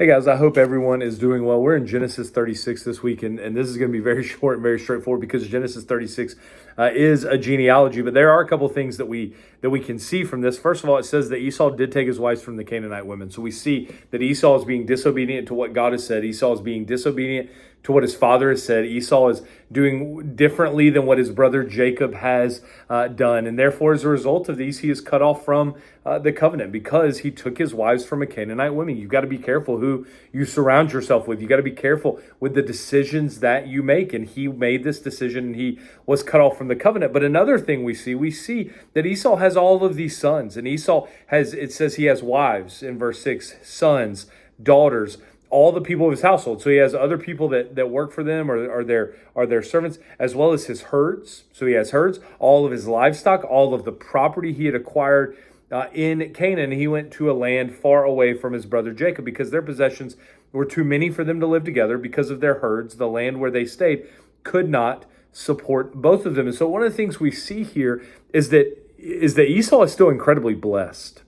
Hey guys, I hope everyone is doing well. We're in Genesis 36 this week, and this is going to be very short and very straightforward because Genesis 36 is a genealogy. But there are a couple things that we can see from this. First of all, it says that Esau did take his wives from the Canaanite women. So we see that Esau is being disobedient to what God has said. Esau is being disobedient to what his father has said. Esau is doing differently than what his brother Jacob has done. And therefore, as a result of these, he is cut off from the covenant because he took his wives from a Canaanite woman. You've got to be careful who you surround yourself with. You got to be careful with the decisions that you make. And he made this decision and he was cut off from the covenant. But another thing we see that Esau has all of these sons. And Esau has, it says he has wives in verse 6, sons, daughters, all the people of his household. So he has other people that work for them or are their servants, as well as his herds. So he has herds, all of his livestock, all of the property he had acquired in Canaan. He went to a land far away from his brother Jacob because their possessions were too many for them to live together because of their herds. The land where they stayed could not support both of them. And so one of the things we see here is that Esau is still incredibly blessed.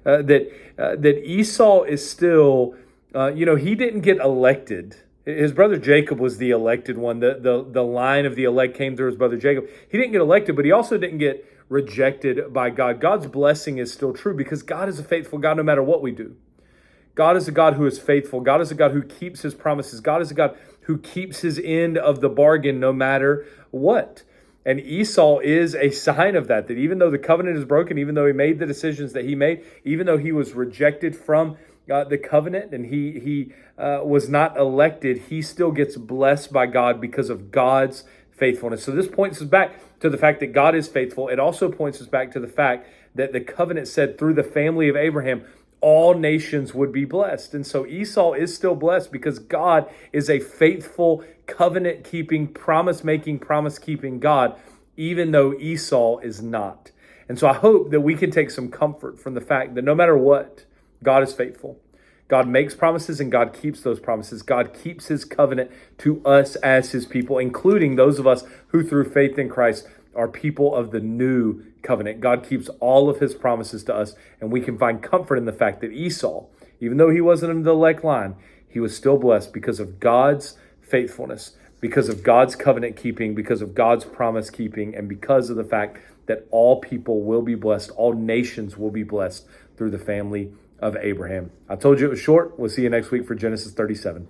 That Esau is still, he didn't get elected. His brother Jacob was the elected one. The line of the elect came through his brother Jacob. He didn't get elected, but he also didn't get rejected by God. God's blessing is still true because God is a faithful God no matter what we do. God is a God who is faithful. God is a God who keeps his promises. God is a God who keeps his end of the bargain no matter what. And Esau is a sign of that even though the covenant is broken, even though he made the decisions that he made, even though he was rejected from the covenant and he was not elected, he still gets blessed by God because of God's faithfulness. So this points us back to the fact that God is faithful. It also points us back to the fact that the covenant said through the family of Abraham, all nations would be blessed. And so Esau is still blessed because God is a faithful, covenant-keeping, promise-making, promise-keeping God, even though Esau is not. And so I hope that we can take some comfort from the fact that no matter what, God is faithful. God makes promises and God keeps those promises. God keeps his covenant to us as his people, including those of us who through faith in Christ are people of the new covenant. God keeps all of his promises to us, and we can find comfort in the fact that Esau, even though he wasn't in the elect line, he was still blessed because of God's faithfulness, because of God's covenant keeping, because of God's promise keeping, and because of the fact that all people will be blessed, all nations will be blessed through the family of Abraham. I told you it was short. We'll see you next week for Genesis 37.